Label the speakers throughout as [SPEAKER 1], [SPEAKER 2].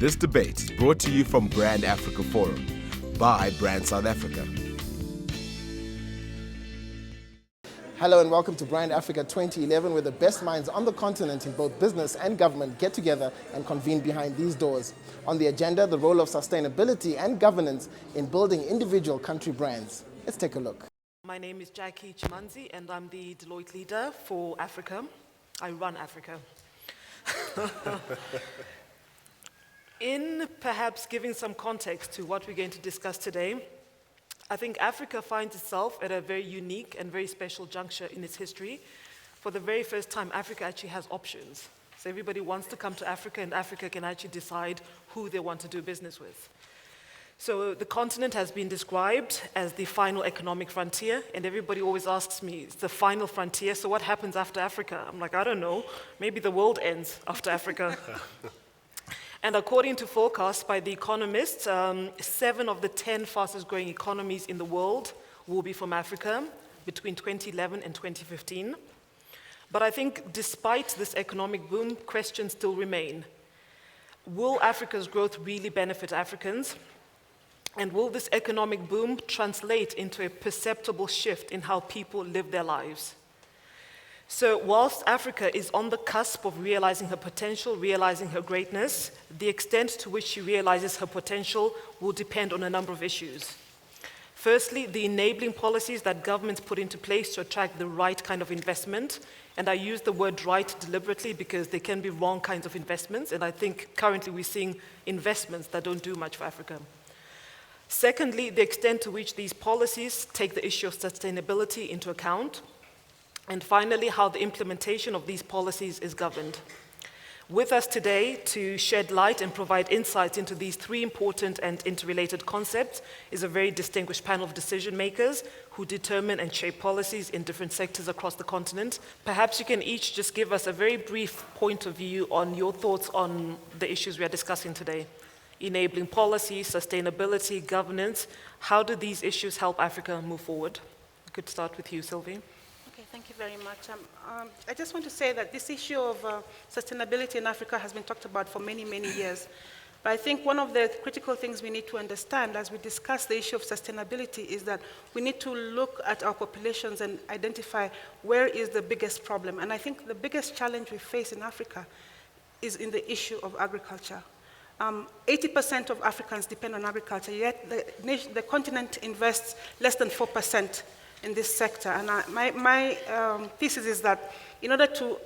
[SPEAKER 1] This debate is brought to you from Brand Africa Forum by Brand South Africa.
[SPEAKER 2] Hello and welcome to Brand Africa 2011, where the best minds on the continent in both business and government get together and convene behind these doors. On the agenda, the role of sustainability and governance in building individual country brands. Let's take a look.
[SPEAKER 3] My name is Jacki Chimanzi and I'm the Deloitte leader for Africa. I run Africa. In perhaps giving some context to what we're going to discuss today, I think Africa finds itself at a very unique and very special juncture in its history. For the very first time, Africa actually has options. So everybody wants to come to Africa, and Africa can actually decide who they want to do business with. So the continent has been described as the final economic frontier, and everybody always asks me, it's the final frontier, so what happens after Africa? I'm like, I don't know, maybe the world ends after Africa. And according to forecasts by The Economist, 7 of the 10 fastest growing economies in the world will be from Africa between 2011 and 2015. But I think despite this economic boom, questions still remain. Will Africa's growth really benefit Africans? And will this economic boom translate into a perceptible shift in how people live their lives? So whilst Africa is on the cusp of realizing her potential, realizing her greatness, the extent to which she realizes her potential will depend on a number of issues. Firstly, the enabling policies that governments put into place to attract the right kind of investment. And I use the word right deliberately because they can be wrong kinds of investments. And I think currently we're seeing investments that don't do much for Africa. Secondly, the extent to which these policies take the issue of sustainability into account. And finally, how the implementation of these policies is governed. With us today to shed light and provide insights into these 3 important and interrelated concepts is a very distinguished panel of decision makers who determine and shape policies in different sectors across the continent. Perhaps you can each just give us a very brief point of view on your thoughts on the issues we are discussing today. Enabling policy, sustainability, governance. How do these issues help Africa move forward? I could start with you, Sulvia.
[SPEAKER 4] Okay, thank you very much. I just want to say that this issue of sustainability in Africa has been talked about for many, many years. But I think one of the critical things we need to understand as we discuss the issue of sustainability is that we need to look at our populations and identify where is the biggest problem. And I think the biggest challenge we face in Africa is in the issue of agriculture. 80% of Africans depend on agriculture, yet the continent invests less than 4% in this sector. And my thesis is that in order to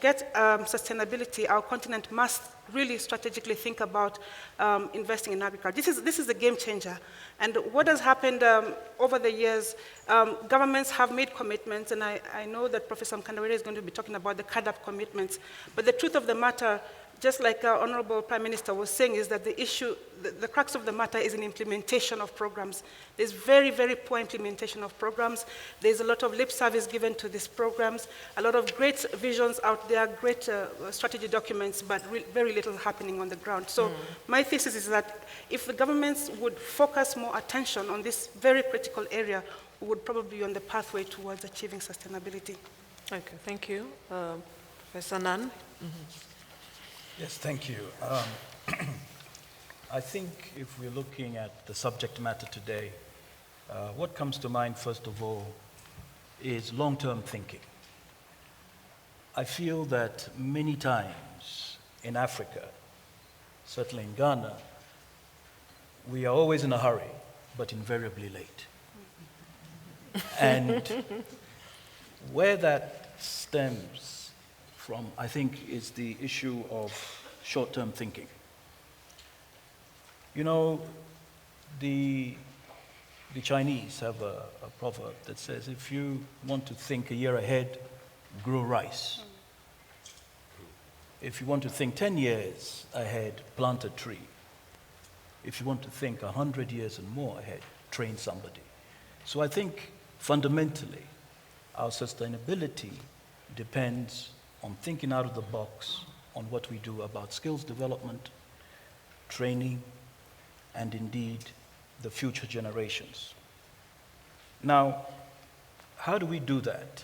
[SPEAKER 4] get sustainability, our continent must really strategically think about investing in agriculture. This is a game changer. And what has happened over the years, governments have made commitments, and I know that Professor Mkandawire is going to be talking about the CADAP commitments. But the truth of the matter, just like our Honorable Prime Minister was saying, is that the crux of the matter is in implementation of programs. There's very, very poor implementation of programs. There's a lot of lip service given to these programs, a lot of great visions out there, great strategy documents, but very little happening on the ground. So my thesis is that if the governments would focus more attention on this very critical area, we would probably be on the pathway towards achieving sustainability.
[SPEAKER 3] Okay, thank you. Professor Annan.
[SPEAKER 5] Yes, thank you. I think if we're looking at the subject matter today, what comes to mind, first of all, is long-term thinking. I feel that many times in Africa, certainly in Ghana, we are always in a hurry, but invariably late. And where that stems from, I think, is the issue of short-term thinking. You know, the Chinese have a proverb that says, if you want to think a year ahead, grow rice. If you want to think 10 years ahead, plant a tree. If you want to think 100 years and more ahead, train somebody. So I think fundamentally, our sustainability depends on thinking out of the box on what we do about skills development, training, and indeed the future generations. Now, how do we do that?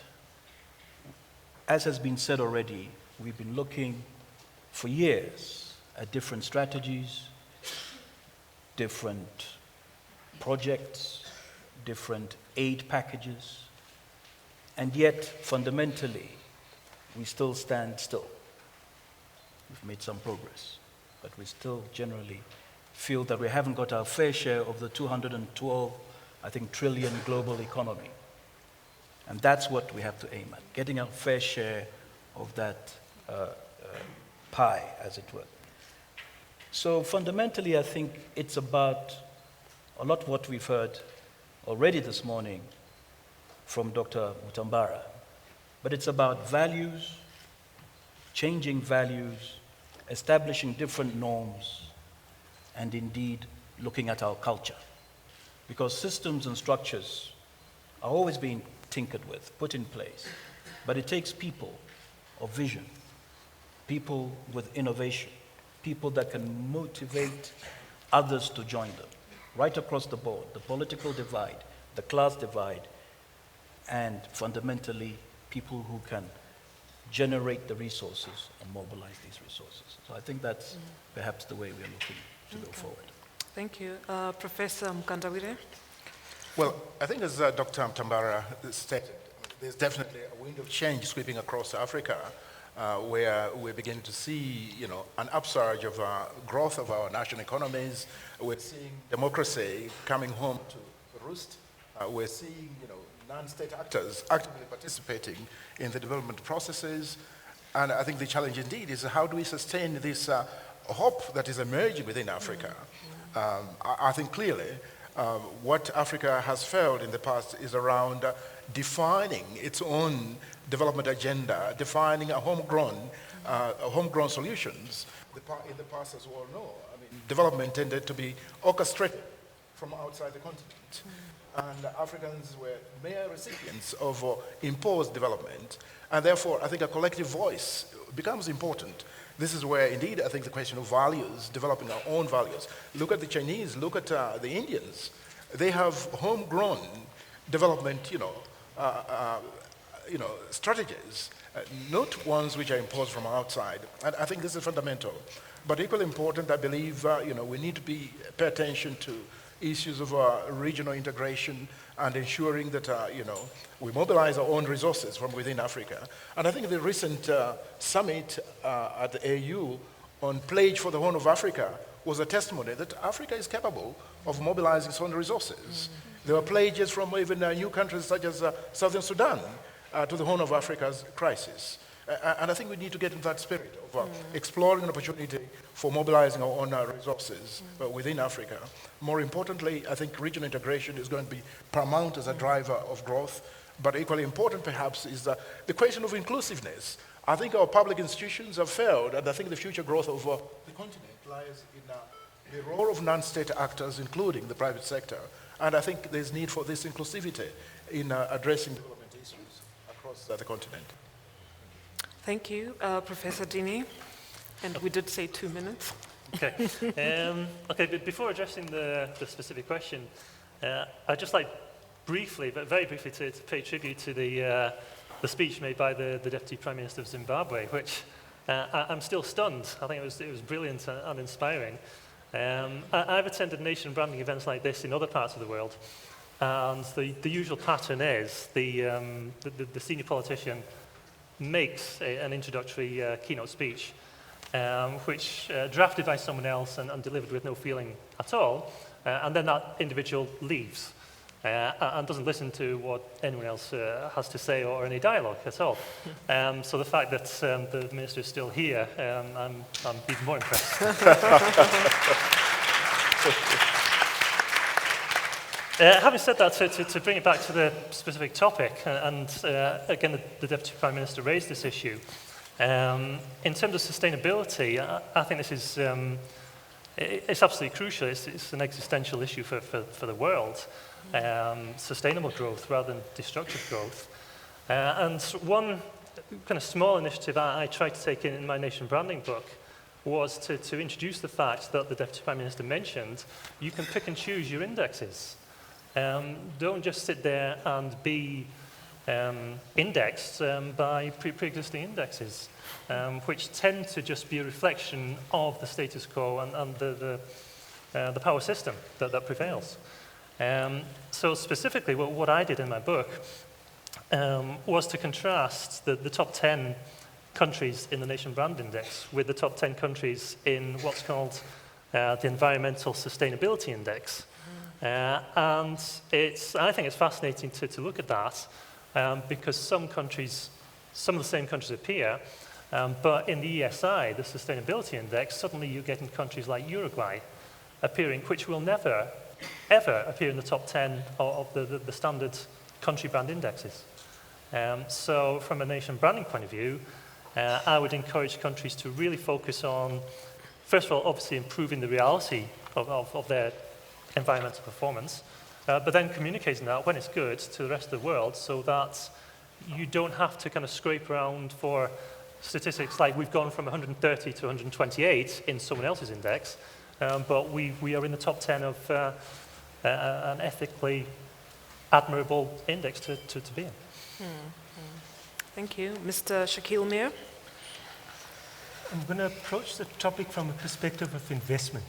[SPEAKER 5] As has been said already, we've been looking for years different strategies, different projects, different aid packages, and yet fundamentally we still stand still. We've made some progress, but we still generally feel that we haven't got our fair share of the 212, I think, trillion global economy. And that's what we have to aim at, getting our fair share of that pie, as it were. So fundamentally, I think it's about a lot of what we've heard already this morning from Dr. Mutambara, but it's about values, changing values, establishing different norms, and indeed looking at our culture. Because systems and structures are always being tinkered with, put in place, but it takes people of vision, people with innovation, people that can motivate others to join them, right across the board, the political divide, the class divide, and fundamentally people who can generate the resources and mobilize these resources. So I think that's perhaps the way we're looking to go forward.
[SPEAKER 3] Thank you. Professor Mkandawire?
[SPEAKER 6] Well, I think as Dr. Mutambara stated, there's definitely a wind of change sweeping across Africa, where we're beginning to see, an upsurge of growth of our national economies. We're seeing democracy coming home to roost. We're seeing, non-state actors actively participating in the development processes. And I think the challenge indeed is how do we sustain this hope that is emerging within Africa? I think clearly what Africa has failed in the past is around defining its own development agenda, defining a homegrown solutions. In the past, as we all know, development tended to be orchestrated from outside the continent. And Africans were mere recipients of imposed development. And therefore, I think a collective voice becomes important. This is where, indeed, I think the question of values, developing our own values. Look at the Chinese, look at the Indians. They have homegrown development, strategies, not ones which are imposed from outside. And I think this is fundamental. But equally important, I believe, we need to pay attention to issues of regional integration and ensuring that, we mobilize our own resources from within Africa. And I think the recent summit at the AU on Pledge for the Horn of Africa was a testimony that Africa is capable of mobilizing its own resources. There were pledges from even new countries such as Southern Sudan to the Horn of Africa's crisis. And I think we need to get into that spirit of exploring an opportunity for mobilizing our own resources within Africa. More importantly, I think regional integration is going to be paramount as a driver of growth. But equally important, perhaps, is the question of inclusiveness. I think our public institutions have failed, and I think the future growth of the continent lies in the role of non-state actors, including the private sector. And I think there's need for this inclusivity in addressing development issues across the continent.
[SPEAKER 3] Thank you, Professor Dinnie. And we did say 2 minutes.
[SPEAKER 7] Okay. But before addressing the specific question, I'd just like briefly, but very briefly, to pay tribute to the speech made by the Deputy Prime Minister of Zimbabwe, which I'm still stunned. I think it was brilliant and inspiring. I've attended nation branding events like this in other parts of the world, and the usual pattern is the senior politician makes an introductory keynote speech, which drafted by someone else and delivered with no feeling at all, and then that individual leaves and doesn't listen to what anyone else has to say or any dialogue at all. So the fact that the minister is still here, I'm even more impressed. Having said that, to bring it back to the specific topic, and again, the Deputy Prime Minister raised this issue. In terms of sustainability, I think this is it's absolutely crucial. It's an existential issue for the world. Sustainable growth rather than destructive growth. And one kind of small initiative I tried to take in my nation branding book was to introduce the fact that the Deputy Prime Minister mentioned you can pick and choose your indexes. Don't just sit there and be indexed by pre-existing indexes, which tend to just be a reflection of the status quo and the power system that prevails. So specifically, what I did in my book was to contrast the top 10 countries in the Nation Brand Index with the top 10 countries in what's called the Environmental Sustainability Index. And I think it's fascinating to look at that because some of the same countries appear, but in the ESI, the Sustainability Index, suddenly you get in countries like Uruguay appearing, which will never, ever appear in the top 10 of the standard country brand indexes. So from a nation branding point of view, I would encourage countries to really focus on, first of all, obviously improving the reality of their environmental performance, but then communicating that when it's good to the rest of the world so that you don't have to kind of scrape around for statistics like we've gone from 130 to 128 in someone else's index, but we are in the top 10 of an ethically admirable index to be in.
[SPEAKER 3] Thank you. Mr. Shakeel, Meer?
[SPEAKER 8] I'm going to approach the topic from a perspective of investment.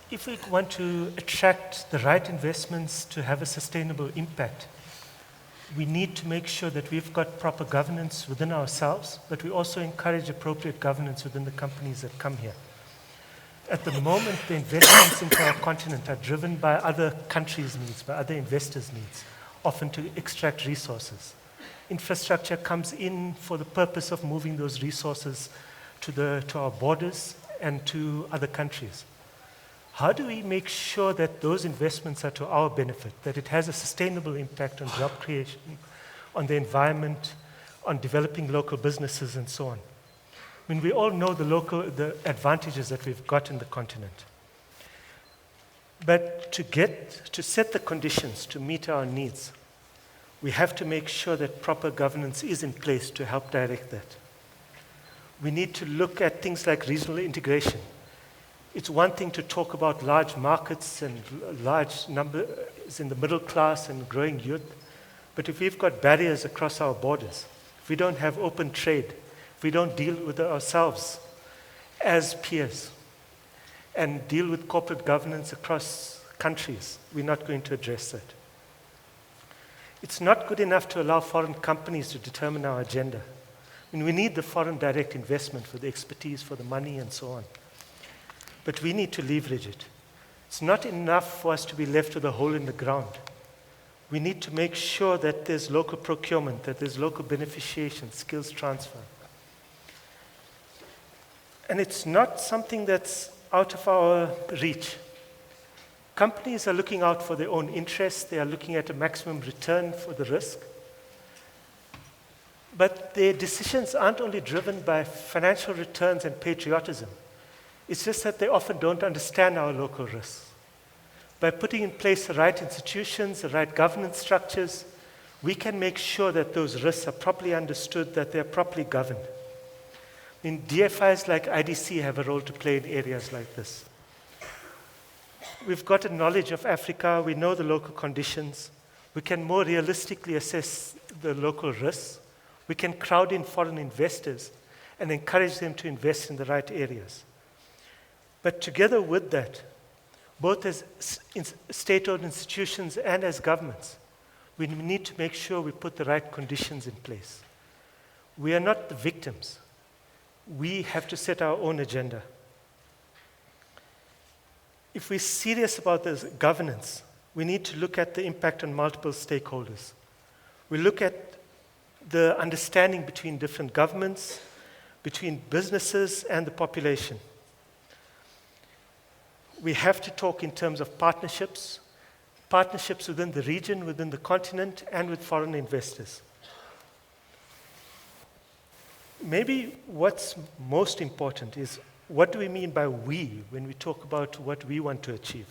[SPEAKER 8] If we want to attract the right investments to have a sustainable impact, we need to make sure that we've got proper governance within ourselves, but we also encourage appropriate governance within the companies that come here. At the moment, the investments into our continent are driven by other countries' needs, by other investors' needs, often to extract resources. Infrastructure comes in for the purpose of moving those resources to our borders and to other countries. How do we make sure that those investments are to our benefit, that it has a sustainable impact on job creation, on the environment, on developing local businesses, and so on? I mean, we all know the advantages that we've got in the continent. But to set the conditions to meet our needs, we have to make sure that proper governance is in place to help direct that. We need to look at things like regional integration. It's one thing to talk about large markets and large numbers in the middle class and growing youth, but if we've got barriers across our borders, if we don't have open trade, if we don't deal with ourselves as peers and deal with corporate governance across countries, we're not going to address that. It's not good enough to allow foreign companies to determine our agenda. I mean, we need the foreign direct investment for the expertise, for the money, and so on. But we need to leverage it. It's not enough for us to be left with a hole in the ground. We need to make sure that there's local procurement, that there's local beneficiation, skills transfer. And it's not something that's out of our reach. Companies are looking out for their own interests. They are looking at a maximum return for the risk. But their decisions aren't only driven by financial returns and patriotism. It's just that they often don't understand our local risks. By putting in place the right institutions, the right governance structures, we can make sure that those risks are properly understood, that they're properly governed. I mean, DFIs like IDC have a role to play in areas like this. We've got a knowledge of Africa, we know the local conditions, we can more realistically assess the local risks, we can crowd in foreign investors and encourage them to invest in the right areas. But together with that, both as state-owned institutions and as governments, we need to make sure we put the right conditions in place. We are not the victims. We have to set our own agenda. If we're serious about this governance, we need to look at the impact on multiple stakeholders. We look at the understanding between different governments, between businesses and the population. We have to talk in terms of partnerships within the region, within the continent, and with foreign investors. Maybe what's most important is, what do we mean by we when we talk about what we want to achieve?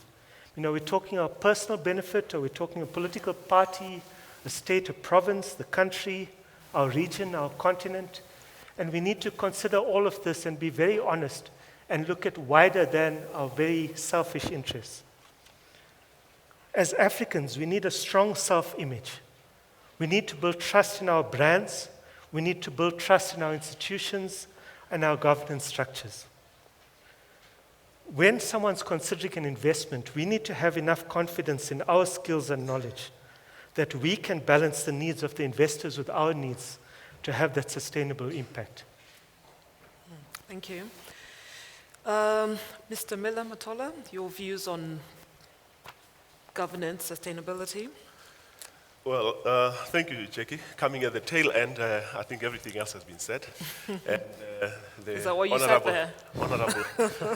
[SPEAKER 8] You know, we're talking our personal benefit, or we're talking a political party, a state, a province, the country, our region, our continent. And we need to consider all of this and be very honest and look at wider than our very selfish interests. As Africans, we need a strong self-image. We need to build trust in our brands. We need to build trust in our institutions and our governance structures. When someone's considering an investment, we need to have enough confidence in our skills and knowledge that we can balance the needs of the investors with our needs to have that sustainable impact.
[SPEAKER 3] Thank you. Mr. Miller Motala, your views on governance, sustainability?
[SPEAKER 9] Well, thank you, Jacki. Coming at the tail end, I think everything else has been said. And
[SPEAKER 3] Is that what you said there?
[SPEAKER 9] Honorable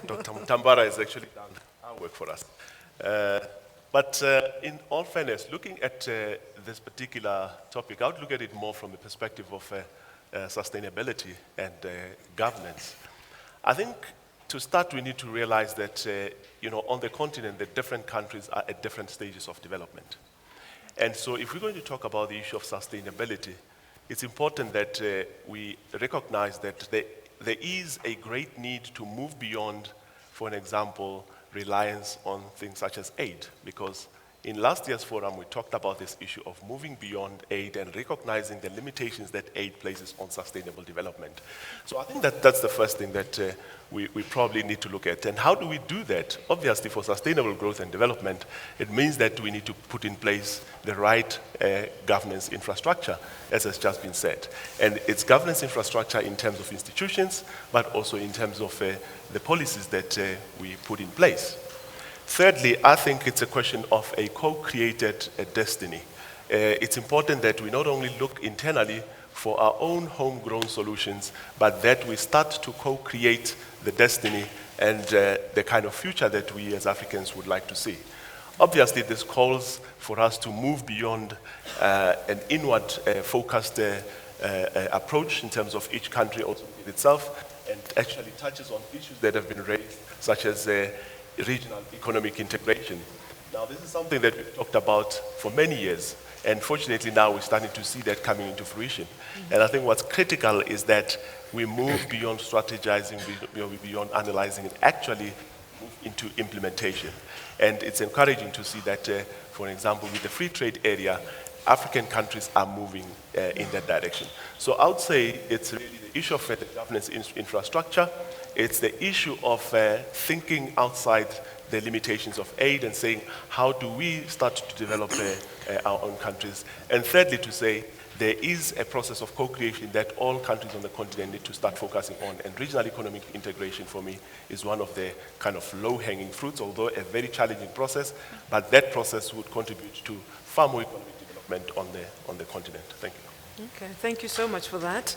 [SPEAKER 9] Dr. Mtambara has actually done our work for us. But in all fairness, looking at this particular topic, I would look at it more from the perspective of sustainability and governance. I think to start, we need to realize that on the continent, the different countries are at different stages of development. And so if we're going to talk about the issue of sustainability, it's important that we recognize that there is a great need to move beyond, for an example, reliance on things such as aid. Because in last year's forum, we talked about this issue of moving beyond aid and recognizing the limitations that aid places on sustainable development. So I think that's the first thing that we probably need to look at. And how do we do that? Obviously, for sustainable growth and development, it means that we need to put in place the right governance infrastructure, as has just been said. And it's governance infrastructure in terms of institutions, but also in terms of the policies that we put in place. Thirdly, I think it's a question of a co-created destiny. It's important that we not only look internally for our own homegrown solutions, but that we start to co-create the destiny and the kind of future that we as Africans would like to see. Obviously, this calls for us to move beyond an inward-focused approach in terms of each country also itself, and actually touches on issues that have been raised, such as regional economic integration. Now, this is something that we've talked about for many years, and fortunately now we're starting to see that coming into fruition. And I think what's critical is that we move beyond strategizing, beyond analyzing, and actually move into implementation. And it's encouraging to see that, for example, with the free trade area, African countries are moving in that direction. So I would say it's really the issue of the governance infrastructure. It's the issue of thinking outside the limitations of aid and saying, how do we start to develop our own countries? And thirdly, to say, there is a process of co-creation that all countries on the continent need to start focusing on. And regional economic integration, for me, is one of the kind of low-hanging fruits, although a very challenging process. But that process would contribute to far more economic development on the continent. Thank you.
[SPEAKER 3] Okay, thank you so much for that.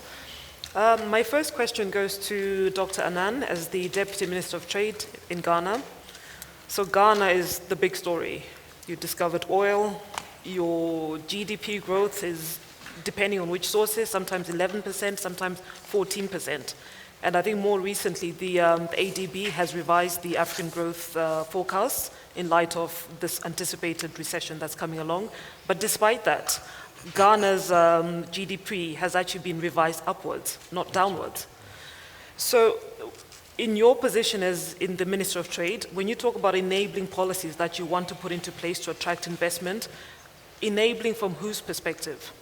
[SPEAKER 3] My first question goes to Dr. Annan as the Deputy Minister of Trade in Ghana. So Ghana is the big story. You discovered oil. Your GDP growth is, depending on which sources, sometimes 11%, sometimes 14%. And I think more recently, the ADB has revised the African growth forecasts in light of this anticipated recession that's coming along. But despite that, Ghana's GDP has actually been revised upwards, not downwards. So in your position as in the Minister of Trade, when you talk about enabling policies that you want to put into place to attract investment, enabling from whose perspective?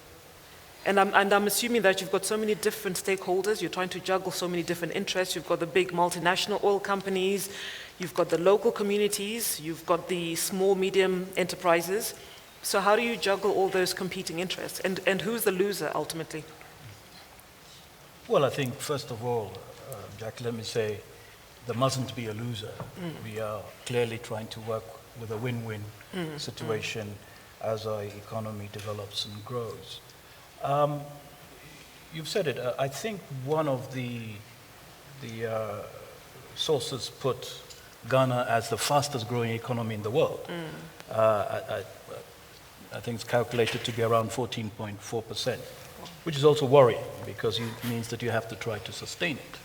[SPEAKER 3] And I'm assuming that you've got so many different stakeholders, you're trying to juggle so many different interests. You've got the big multinational oil companies, you've got the local communities, you've got the small, medium enterprises. So how do you juggle all those competing interests? And who's the loser ultimately?
[SPEAKER 5] Well, I think first of all, Jacki, let me say, there mustn't be a loser. We are clearly trying to work with a win-win situation as our economy develops and grows. You've said it. I think one of the sources put Ghana as the fastest growing economy in the world. I think it's calculated to be around 14.4%, which is also worrying because it means that you have to try to sustain it.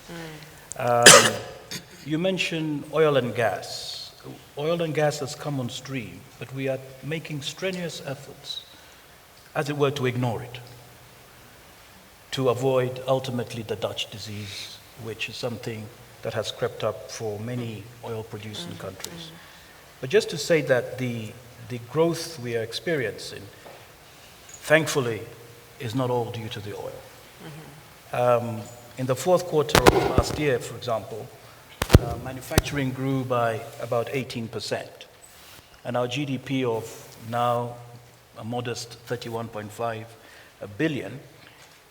[SPEAKER 5] You mentioned oil and gas. Oil and gas has come on stream, but we are making strenuous efforts, as it were, to ignore it, to avoid ultimately the Dutch disease, which is something that has crept up for many oil-producing countries. But just to say that the growth we are experiencing, thankfully, is not all due to the oil. In the fourth quarter of last year, for example, manufacturing grew by about 18%. And our GDP of now a modest 31.5 billion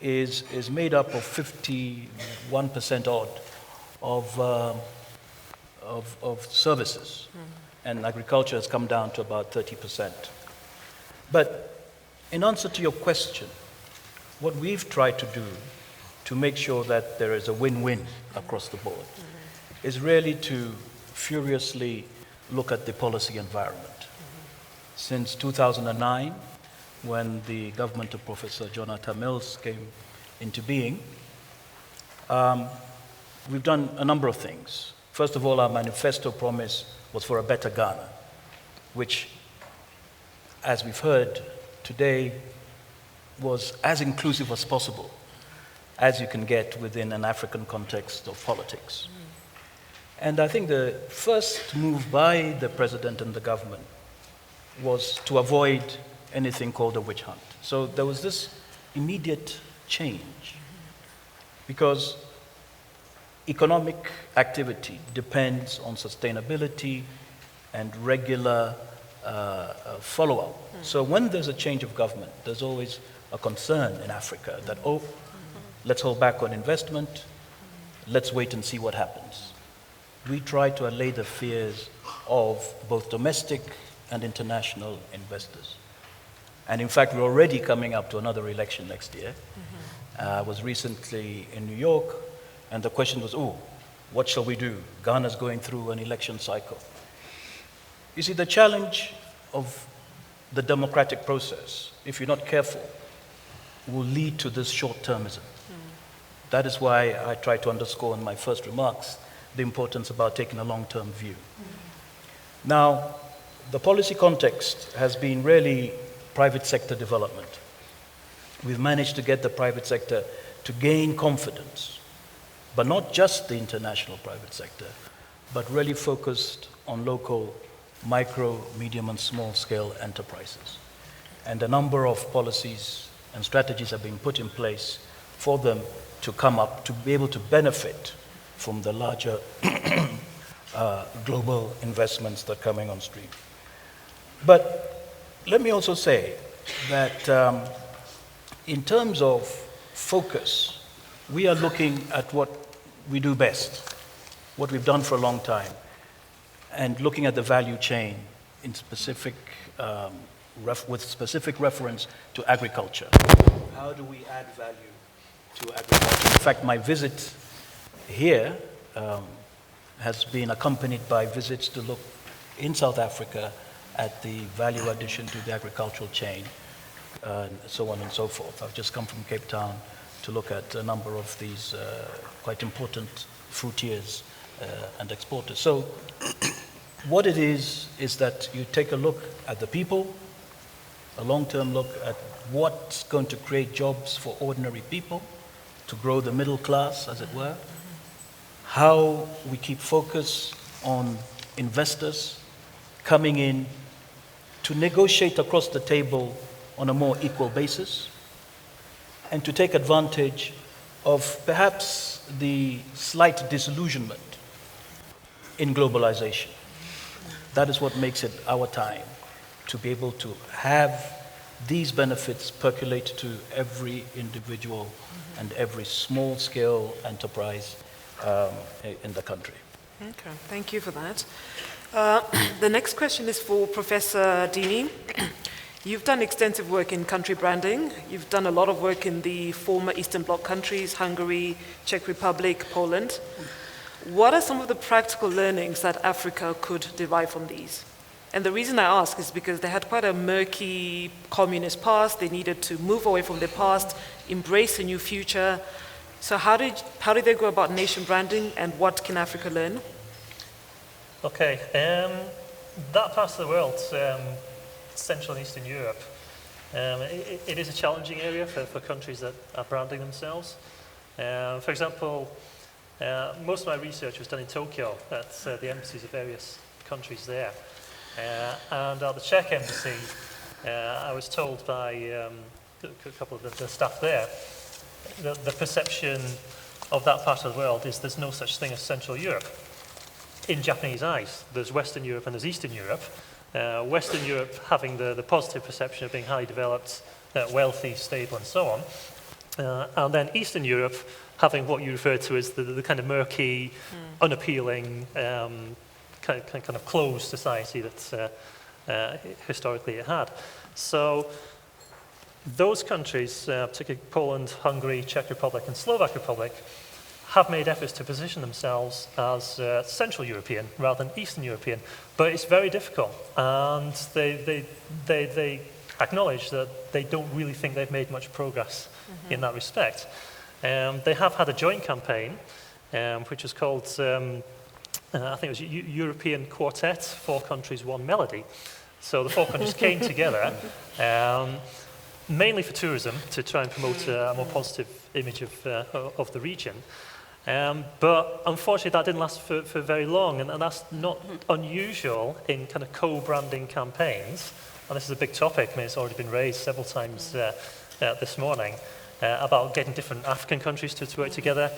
[SPEAKER 5] is made up of 51% odd of services. And agriculture has come down to about 30%. But in answer to your question, what we've tried to do to make sure that there is a win-win across the board is really to furiously look at the policy environment. Since 2009, when the government of Professor Jonathan Mills came into being, we've done a number of things. First of all, our manifesto promise was for a better Ghana, which, as we've heard today, was as inclusive as possible as you can get within an African context of politics. And I think the first move by the president and the government was to avoid anything called a witch hunt. So there was this immediate change because economic activity depends on sustainability and regular follow-up. So when there's a change of government, there's always a concern in Africa that, oh, let's hold back on investment, let's wait and see what happens. We try to allay the fears of both domestic and international investors. And in fact, we're already coming up to another election next year. I was recently in New York, and the question was, oh, what shall we do? Ghana's going through an election cycle. You see, the challenge of the democratic process, if you're not careful, will lead to this short-termism. That is why I tried to underscore in my first remarks the importance about taking a long-term view. Now, the policy context has been really private sector development. We've managed to get the private sector to gain confidence, but not just the international private sector, but really focused on local micro, medium, and small-scale enterprises. And a number of policies and strategies have been put in place for them to come up, to be able to benefit from the larger global investments that are coming on stream. But let me also say that in terms of focus, we are looking at what we do best, what we've done for a long time, and looking at the value chain in specific, with specific reference to agriculture. How do we add value to agriculture? In fact, my visit here has been accompanied by visits to look in South Africa at the value addition to the agricultural chain, and so on and so forth. I've just come from Cape Town to look at a number of these quite important fruitiers and exporters. So what it is that you take a look at the people, a long-term look at what's going to create jobs for ordinary people, to grow the middle class, as it were, how we keep focus on investors coming in to negotiate across the table on a more equal basis, and to take advantage of perhaps the slight disillusionment in globalization. That is what makes it our time to be able to have these benefits percolate to every individual and every small-scale enterprise in the country.
[SPEAKER 3] Okay, thank you for that. The next question is for Professor Dinnie. You've done extensive work in country branding. You've done a lot of work in the former Eastern Bloc countries, Hungary, Czech Republic, Poland. What are some of the practical learnings that Africa could derive from these? And the reason I ask is because they had quite a murky communist past. They needed to move away from their past, embrace a new future. So how did they go about nation branding, and what can Africa learn?
[SPEAKER 7] Okay, that part of the world, Central and Eastern Europe, it is a challenging area for countries that are branding themselves. For example, most of my research was done in Tokyo at the embassies of various countries there. And at the Czech embassy, I was told by a couple of the staff there, the perception of that part of the world is there's no such thing as Central Europe. In Japanese eyes, there's Western Europe and there's Eastern Europe. Western Europe having the positive perception of being highly developed, wealthy, stable, and so on. And then Eastern Europe having what you refer to as the kind of murky, unappealing, kind of closed society that historically it had. So those countries, particularly Poland, Hungary, Czech Republic, and Slovak Republic, have made efforts to position themselves as Central European rather than Eastern European, but it's very difficult, and they acknowledge that they don't really think they've made much progress in that respect. They have had a joint campaign, which was called, I think it was European Quartet, 4 countries, 1 melody. So the 4 countries came together, mainly for tourism, to try and promote a more positive image of the region. But unfortunately, that didn't last for very long, and that's not unusual in kind of co-branding campaigns. And this is a big topic. I mean, it's already been raised several times this morning about getting different African countries to work together.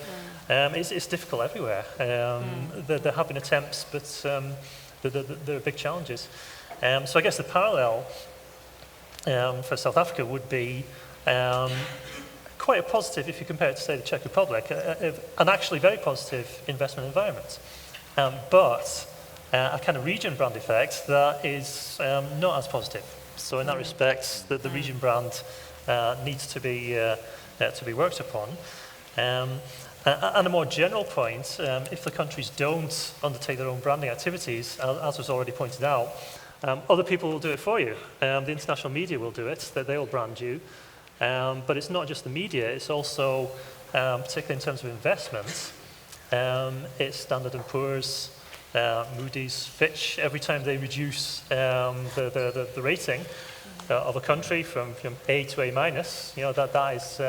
[SPEAKER 7] It's difficult everywhere. There have been attempts, but there are big challenges. So I guess the parallel for South Africa would be quite a positive, if you compare it to, say, the Czech Republic, an actually very positive investment environment. But a kind of region brand effect that is not as positive. So in that respect, the region brand needs to be worked upon. And a more general point, if the countries don't undertake their own branding activities, as was already pointed out, other people will do it for you. The international media will do it, they will brand you. But it's not just the media, it's also, particularly in terms of investments, it's Standard & Poor's, Moody's, Fitch. Every time they reduce the rating of a country from A to A minus, that is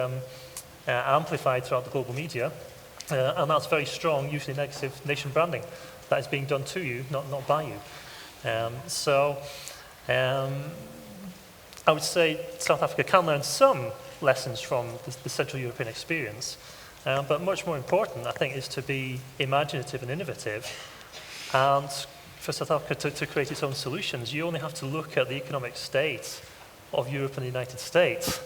[SPEAKER 7] amplified throughout the global media. And that's very strong, usually negative nation branding that is being done to you, not by you. I would say South Africa can learn some lessons from the Central European experience, but much more important, I think, is to be imaginative and innovative, and for South Africa to create its own solutions. You only have to look at the economic state of Europe and the United States.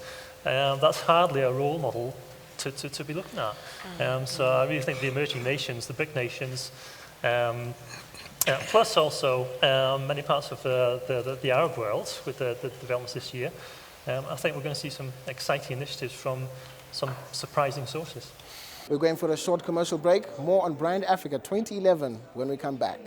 [SPEAKER 7] That's hardly a role model to be looking at. So I really think the emerging nations, the BRIC nations, plus also many parts of the Arab world with the developments this year, I think we're going to see some exciting initiatives from some surprising sources.
[SPEAKER 2] We're going for a short commercial break. More on Brand Africa 2011 when we come back.